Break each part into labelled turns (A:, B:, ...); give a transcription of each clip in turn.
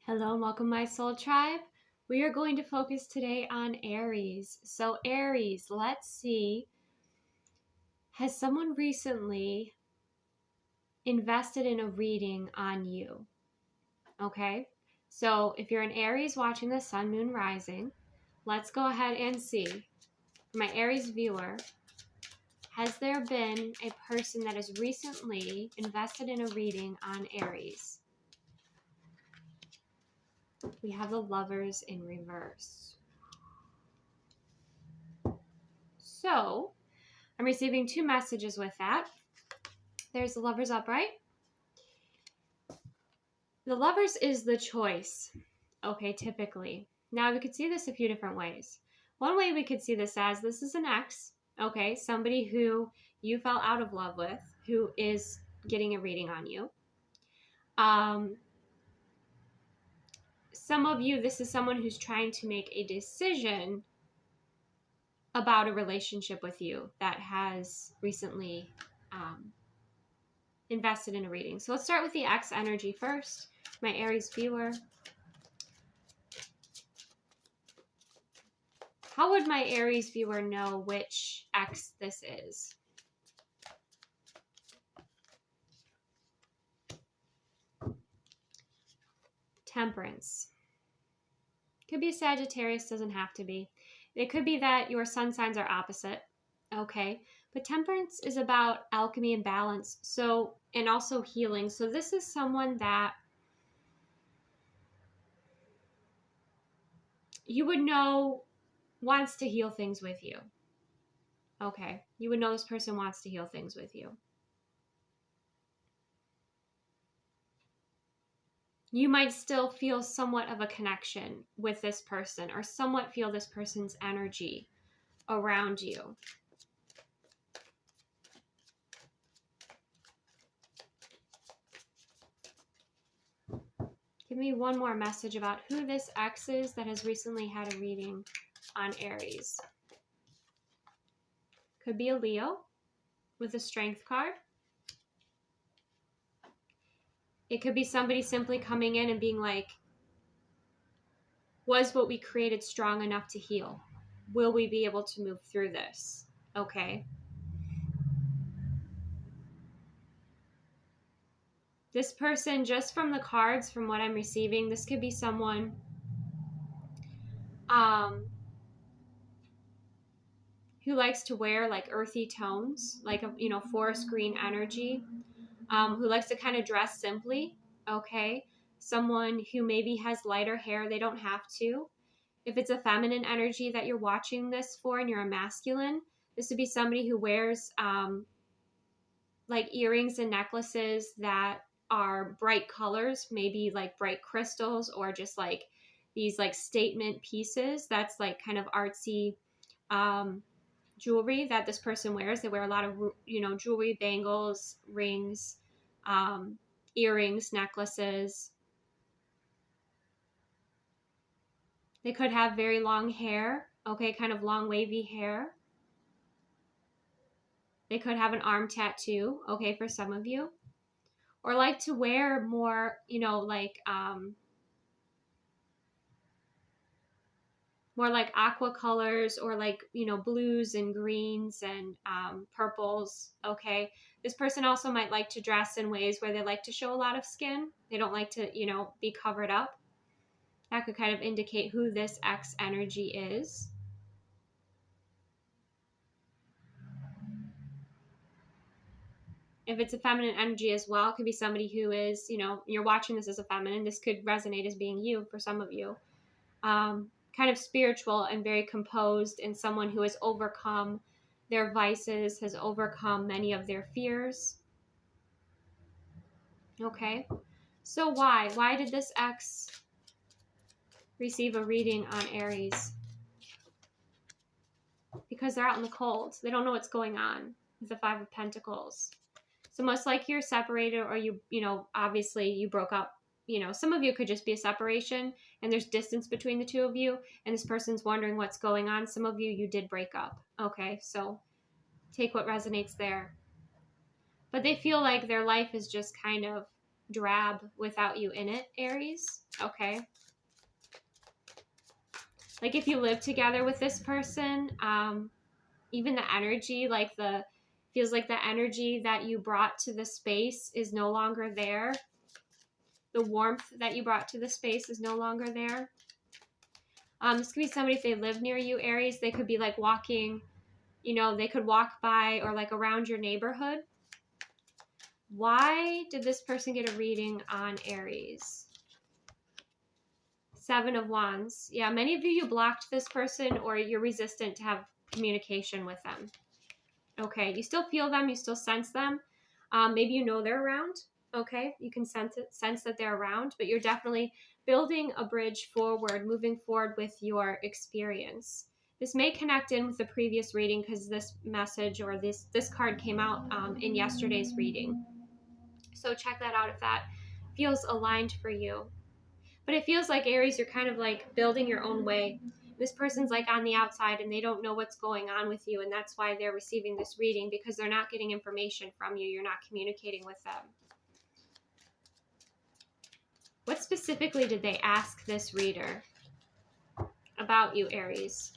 A: Hello and welcome my soul tribe. We are going to focus today on Aries. So Aries, let's see, has someone recently invested in a reading on you? Okay, so if you're an Aries watching the sun, moon, rising, let's go ahead and see. For my Aries viewer, has there been a person that has recently invested in a reading on Aries? We have the Lovers in reverse. So I'm receiving two messages with that. There's the Lovers upright. The Lovers is the choice, okay, typically. Now, we could see this a few different ways. One way we could see this as this is an ex, okay, somebody who you fell out of love with, who is getting a reading on you. Some of you, this is someone who's trying to make a decision about a relationship with you that has recently invested in a reading. So let's start with the ex energy first. My Aries viewer. How would my Aries viewer know which ex this is? Temperance. Could be a Sagittarius, doesn't have to be. It could be that your sun signs are opposite, okay? But temperance is about alchemy and balance, so, and also healing. So this is someone that you would know wants to heal things with you. Okay, you would know this person wants to heal things with you. You might still feel somewhat of a connection with this person or somewhat feel this person's energy around you. Give me one more message about who this ex is that has recently had a reading on Aries. Could be a Leo with a Strength card. It could be somebody simply coming in and being like, was what we created strong enough to heal? Will we be able to move through this? Okay. This person, just from the cards, from what I'm receiving, this could be someone who likes to wear like earthy tones, like a forest green energy, who likes to kind of dress simply. Okay. Someone who maybe has lighter hair, they don't have to. If it's a feminine energy that you're watching this for and you're a masculine, this would be somebody who wears like earrings and necklaces that are bright colors, maybe like bright crystals or just like these like statement pieces. That's like kind of artsy jewelry that this person wears. They wear a lot of, jewelry, bangles, rings, earrings, necklaces. They could have very long hair, okay, kind of long wavy hair. They could have an arm tattoo, okay, for some of you. Or like to wear more, more like aqua colors or like, blues and greens and purples, okay? This person also might like to dress in ways where they like to show a lot of skin. They don't like to, be covered up. That could kind of indicate who this ex energy is. If it's a feminine energy as well, it could be somebody who is, you're watching this as a feminine. This could resonate as being you for some of you. Kind of spiritual and very composed, and someone who has overcome their vices, has overcome many of their fears. Okay, so why did this ex receive a reading on Aries? Because they're out in the cold. They don't know what's going on with the Five of Pentacles. So most likely you're separated, or you obviously you broke up. Some of you could just be a separation and there's distance between the two of you and this person's wondering what's going on. Some of you did break up. Okay, so take what resonates there. But they feel like their life is just kind of drab without you in it, Aries. Okay. Like if you live together with this person, even the energy, feels like the energy that you brought to the space is no longer there. The warmth that you brought to the space is no longer there. This could be somebody, if they live near you, Aries, they could be like walking, they could walk by or like around your neighborhood. Why did this person get a reading on Aries? 7 of Wands. Yeah, many of you blocked this person or you're resistant to have communication with them. Okay, you still feel them, you still sense them. Maybe you know they're around. Okay, you can sense that they're around, but you're definitely building a bridge forward, moving forward with your experience. This may connect in with the previous reading because this message or this card came out in yesterday's reading. So check that out if that feels aligned for you. But it feels like, Aries, you're kind of like building your own way. This person's like on the outside and they don't know what's going on with you. And that's why they're receiving this reading, because they're not getting information from you. You're not communicating with them. What specifically did they ask this reader about you, Aries?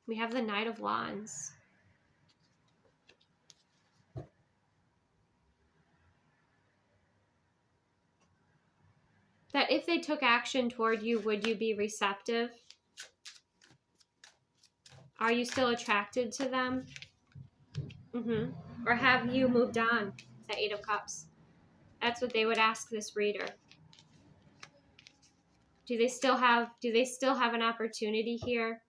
A: We have the Knight of Wands. That if they took action toward you, would you be receptive? Are you still attracted to them? Or have you moved on? The 8 of Cups. That's what they would ask this reader. Do they still have an opportunity here?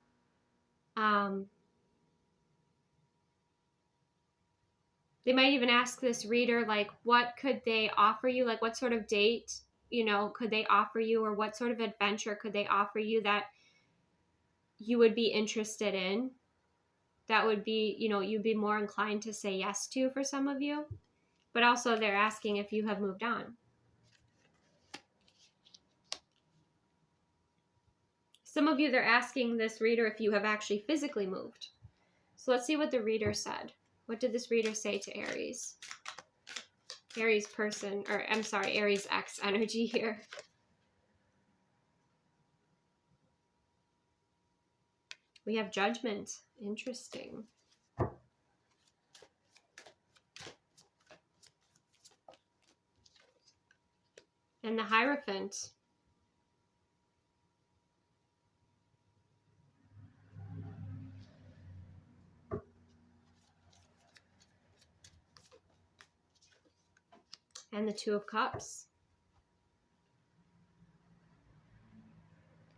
A: They might even ask this reader, like, what could they offer you? Like, what sort of date, could they offer you? Or what sort of adventure could they offer you that you would be interested in? That would be, you'd be more inclined to say yes to for some of you. But also they're asking if you have moved on. Some of you, they're asking this reader if you have actually physically moved. So let's see what the reader said. What did this reader say to Aries? Aries person, or I'm sorry, Aries X energy here. We have Judgment. Interesting. And the Hierophant. And the 2 of Cups.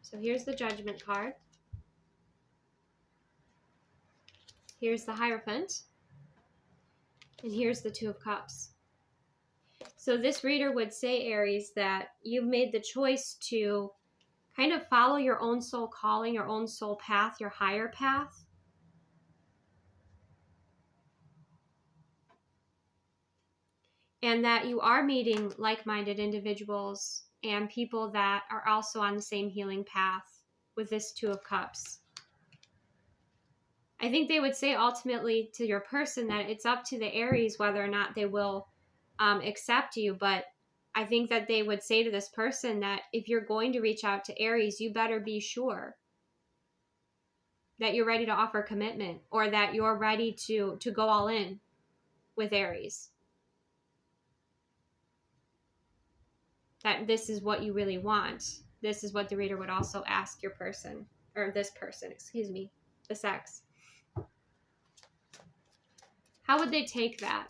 A: So here's the Judgment card. Here's the Hierophant. And here's the 2 of Cups. So this reader would say, Aries, that you've made the choice to kind of follow your own soul calling, your own soul path, your higher path. And that you are meeting like-minded individuals and people that are also on the same healing path with this 2 of Cups. I think they would say ultimately to your person that it's up to the Aries whether or not they will accept you. But I think that they would say to this person that if you're going to reach out to Aries, you better be sure that you're ready to offer commitment, or that you're ready to go all in with Aries. That this is what you really want. This is what the reader would also ask your person, or this person, excuse me, the sex. How would they take that?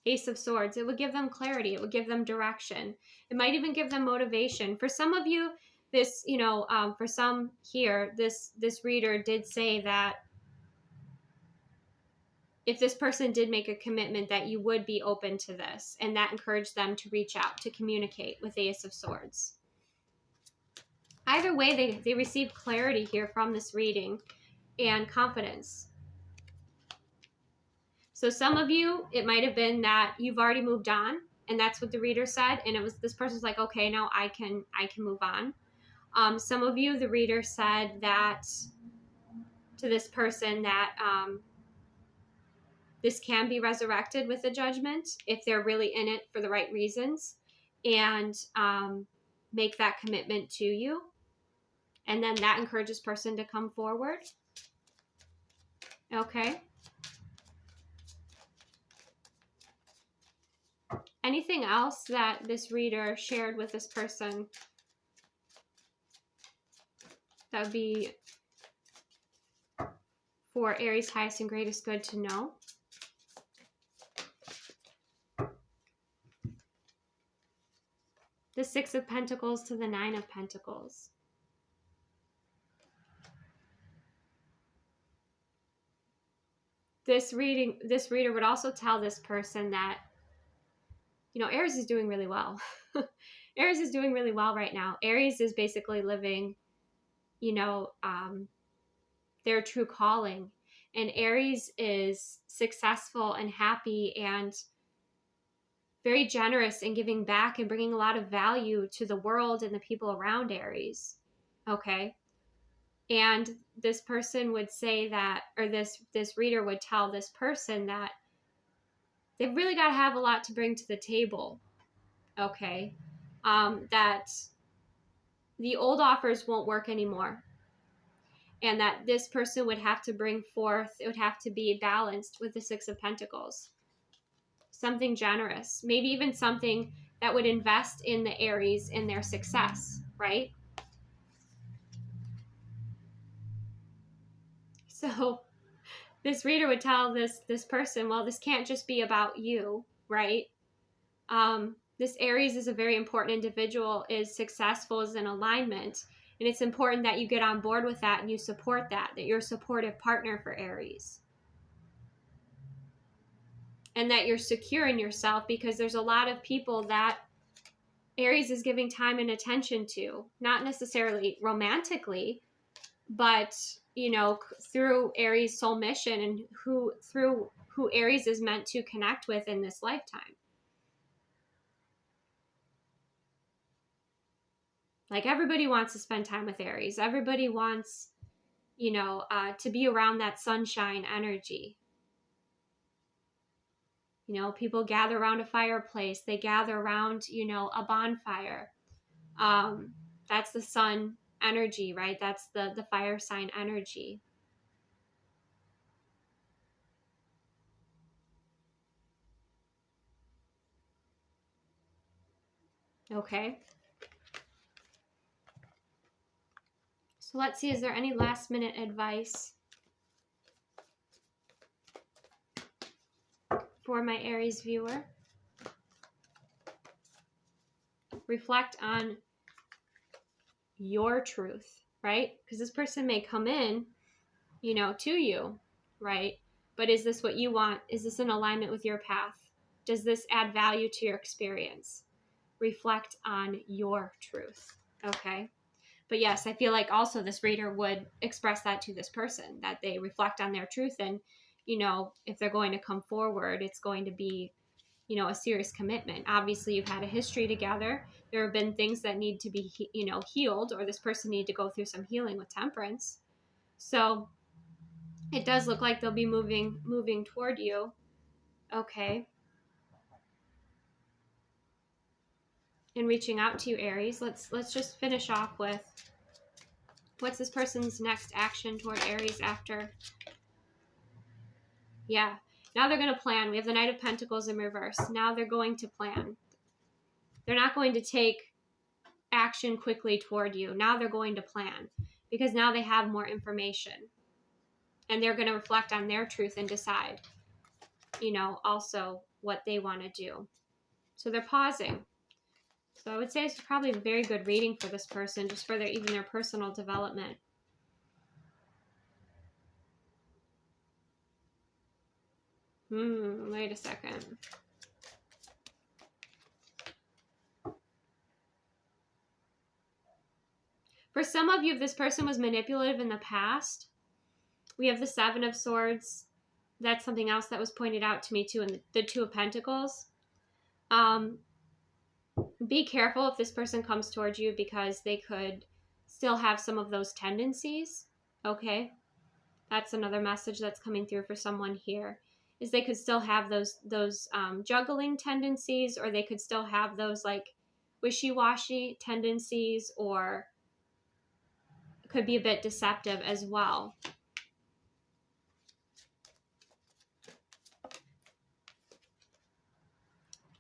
A: Ace of Swords. It would give them clarity. It would give them direction. It might even give them motivation. For some of you, this, for some here, this reader did say that if this person did make a commitment, that you would be open to this, and that encouraged them to reach out, to communicate with the Ace of Swords. Either way, they received clarity here from this reading and confidence. So some of you, it might have been that you've already moved on, and that's what the reader said, and it was this person's like, okay, now I can move on. Some of you, the reader said that to this person that this can be resurrected with a judgment if they're really in it for the right reasons, and make that commitment to you. And then that encourages person to come forward. Okay. Anything else that this reader shared with this person that would be for Aries' highest and greatest good to know? The Six of Pentacles to the Nine of Pentacles. This reader would also tell this person that, Aries is doing really well. Aries is doing really well right now. Aries is basically living, their true calling. And Aries is successful and happy and very generous and giving back and bringing a lot of value to the world and the people around Aries. Okay. And this person would say that, or this reader would tell this person that they've really got to have a lot to bring to the table. Okay. That the old offers won't work anymore. And that this person would have to bring forth, it would have to be balanced with the Six of Pentacles. Something generous, maybe even something that would invest in the Aries in their success, right? So this reader would tell this person, well, this can't just be about you, right? This Aries is a very important individual, is successful, is in alignment. And it's important that you get on board with that and you support that you're a supportive partner for Aries. And that you're secure in yourself, because there's a lot of people that Aries is giving time and attention to, not necessarily romantically, but, through Aries' soul mission and through who Aries is meant to connect with in this lifetime. Like, everybody wants to spend time with Aries. Everybody wants, to be around that sunshine energy. People gather around a fireplace. They gather around, a bonfire. That's the sun energy, right? That's the fire sign energy. Okay. So let's see, is there any last minute advice for my Aries viewer? Reflect on your truth, right? Because this person may come in, to you, right? But is this what you want? Is this in alignment with your path? Does this add value to your experience? Reflect on your truth, okay? But yes, I feel like also this reader would express that to this person, that they reflect on their truth. And, if they're going to come forward, it's going to be, a serious commitment. Obviously, you've had a history together. There have been things that need to be, healed, or this person need to go through some healing with Temperance. So it does look like they'll be moving toward you. Okay. And reaching out to you, Aries. Let's just finish off with what's this person's next action toward Aries after. Yeah. Now they're going to plan. We have the Knight of Pentacles in reverse. Now they're going to plan. They're not going to take action quickly toward you. Now they're going to plan, because now they have more information. And they're going to reflect on their truth and decide, also what they want to do. So they're pausing. So I would say it's probably a very good reading for this person, just for even their personal development. Wait a second. For some of you, if this person was manipulative in the past, we have the Seven of Swords. That's something else that was pointed out to me too, and the Two of Pentacles. Be careful if this person comes towards you, because they could still have some of those tendencies. Okay. That's another message that's coming through for someone here, is they could still have those juggling tendencies, or they could still have those like wishy-washy tendencies, or could be a bit deceptive as well.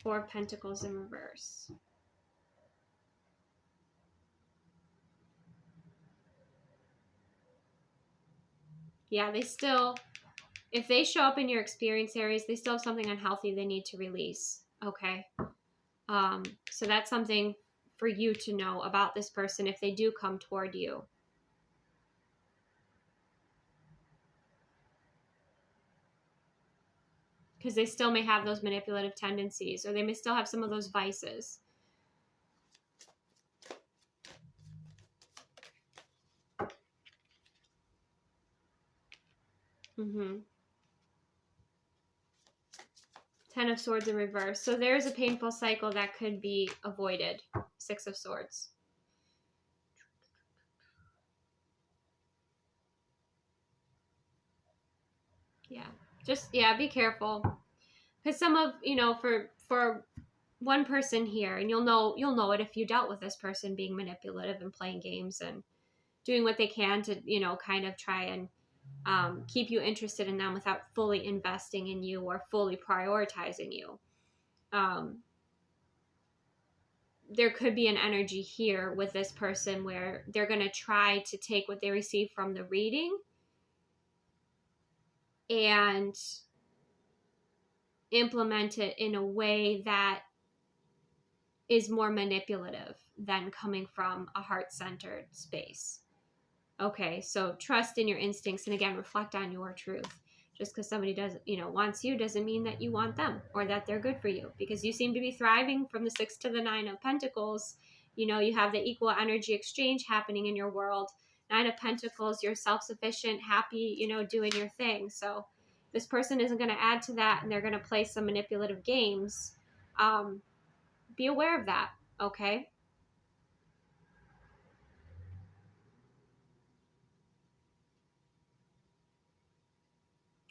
A: Four of Pentacles in reverse. Yeah, they still, if they show up in your experience areas, they still have something unhealthy they need to release. Okay. So that's something for you to know about this person if they do come toward you. Because they still may have those manipulative tendencies, or they may still have some of those vices. Mm-hmm. 10 of Swords in reverse. So there's a painful cycle that could be avoided. 6 of Swords. Yeah. Just, yeah, be careful. Because some of, you know, for one person here, and you'll know it if you dealt with this person being manipulative and playing games and doing what they can to, you know, kind of try and keep you interested in them without fully investing in you or fully prioritizing you. There could be an energy here with this person where they're going to try to take what they receive from the reading and implement it in a way that is more manipulative than coming from a heart-centered space. Okay, so trust in your instincts, and again, reflect on your truth. Just because somebody doesn't, you know, wants you doesn't mean that you want them or that they're good for you, because you seem to be thriving from the 6 to the 9 of Pentacles. You know, you have the equal energy exchange happening in your world. 9 of Pentacles, you're self-sufficient, happy, you know, doing your thing. So this person isn't going to add to that, and they're going to play some manipulative games. Be aware of that, okay?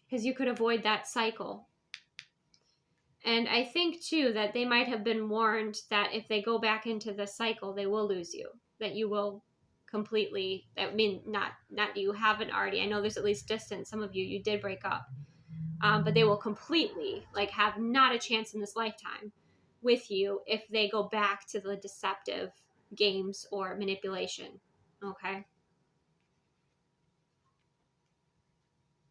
A: Because you could avoid that cycle. And I think, too, that they might have been warned that if they go back into the cycle, they will lose you. That you will completely, I mean, not you haven't already. I know there's at least distance. Some of you did break up. But they will completely, like, have not a chance in this lifetime with you if they go back to the deceptive games or manipulation. Okay?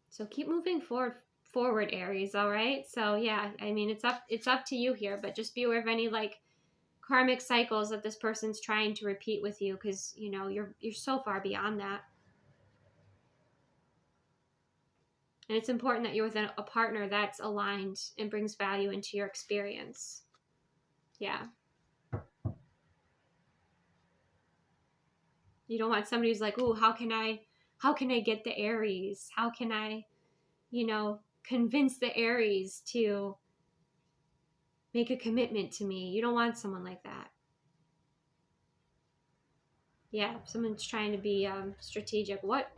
A: So keep moving forward, Aries, all right? So yeah, I mean, it's up to you here, but just be aware of any like karmic cycles that this person's trying to repeat with you, because you know you're so far beyond that. And it's important that you're with a partner that's aligned and brings value into your experience. Yeah. You don't want somebody who's like, "Ooh, how can I get the Aries? How can I, you know, convince the Aries to make a commitment to me?" You don't want someone like that. Yeah, someone's trying to be strategic. What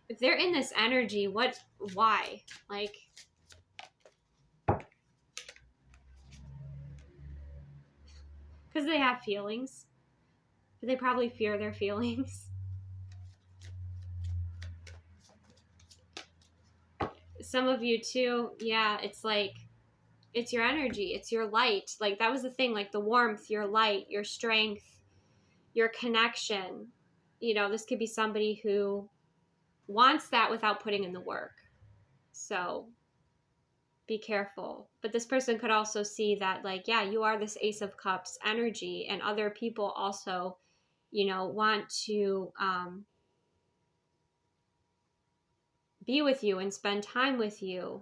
A: if they're in this energy? Why? Like, because they have feelings. They probably fear their feelings. Some of you too, yeah, it's like, it's your energy, it's your light. Like, that was the thing, like the warmth, your light, your strength, your connection. You know, this could be somebody who wants that without putting in the work. So be careful. But this person could also see that, like, yeah, you are this Ace of Cups energy, and other people also, you know, want to be with you and spend time with you.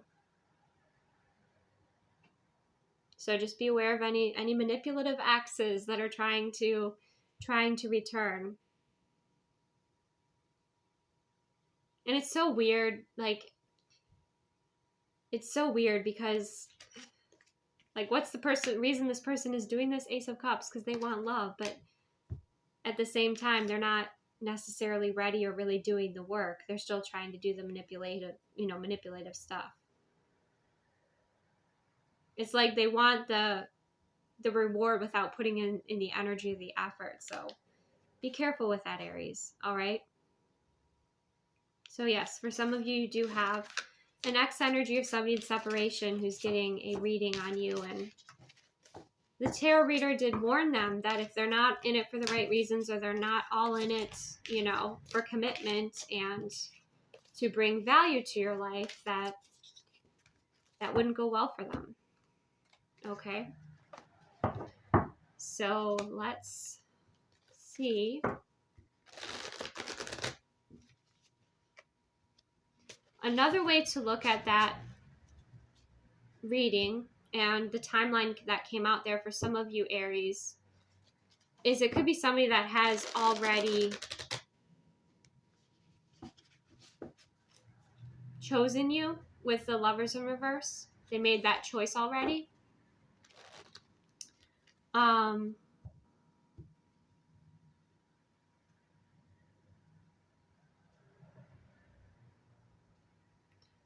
A: So just be aware of any manipulative axes that are trying to return. And it's so weird, like, it's so weird because, like, what's the reason this person is doing this, Ace of Cups? Because they want love, but at the same time, they're not necessarily ready or really doing the work. They're still trying to do the manipulative stuff. It's like they want the reward without putting in the energy or the effort. So be careful with that, Aries. All right. So yes, for some of you, you do have an ex energy or somebody in separation who's getting a reading on you. And the tarot reader did warn them that if they're not in it for the right reasons, or they're not all in it, for commitment and to bring value to your life, that wouldn't go well for them. Okay. So let's see. Another way to look at that reading and the timeline that came out there for some of you, Aries, is it could be somebody that has already chosen you with the Lovers in reverse. They made that choice already.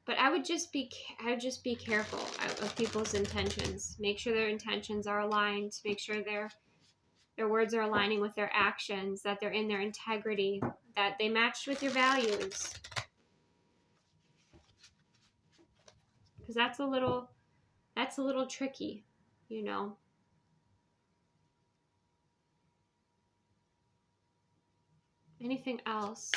A: But I would just be careful of people's intentions. Make sure their intentions are aligned. Make sure their words are aligning with their actions, that they're in their integrity, that they match with your values. Because that's a little tricky, Anything else?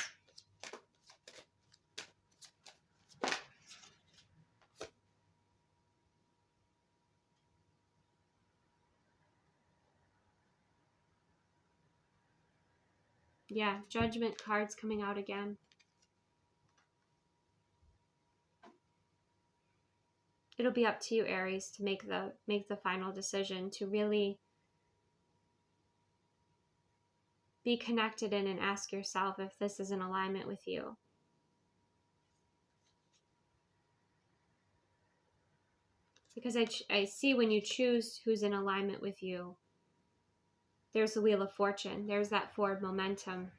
A: Yeah, Judgment cards coming out again. It'll be up to you, Aries, to make the final decision, to really be connected in and ask yourself if this is in alignment with you. Because I see when you choose who's in alignment with you, there's the Wheel of Fortune. There's that forward momentum.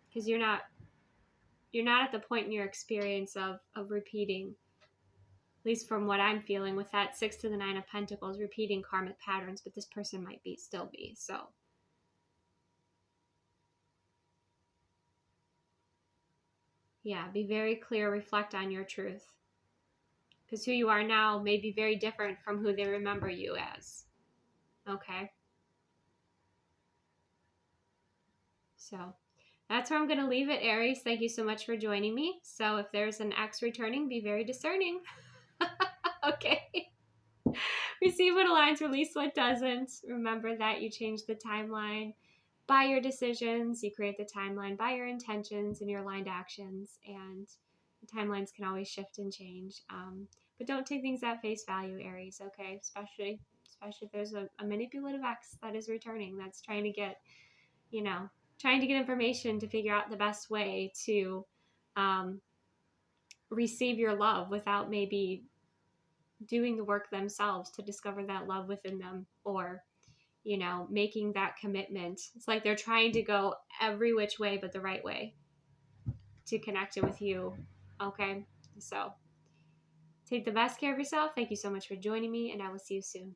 A: Because you're not at the point in your experience of repeating, at least from what I'm feeling with that 6 to the 9 of Pentacles, repeating karmic patterns, but this person might still be. So yeah, be very clear, reflect on your truth. Because who you are now may be very different from who they remember you as. Okay? So that's where I'm going to leave it, Aries. Thank you so much for joining me. So if there's an ex returning, be very discerning. Okay? Receive what aligns, release what doesn't. Remember that you change the timeline by your decisions. You create the timeline by your intentions and your aligned actions. And the timelines can always shift and change. But don't take things at face value, Aries, okay? Especially if there's a manipulative ex that is returning, that's trying to get information to figure out the best way to receive your love without maybe doing the work themselves to discover that love within them, or making that commitment. It's like they're trying to go every which way but the right way to connect it with you. Okay, so take the best care of yourself. Thank you so much for joining me, and I will see you soon.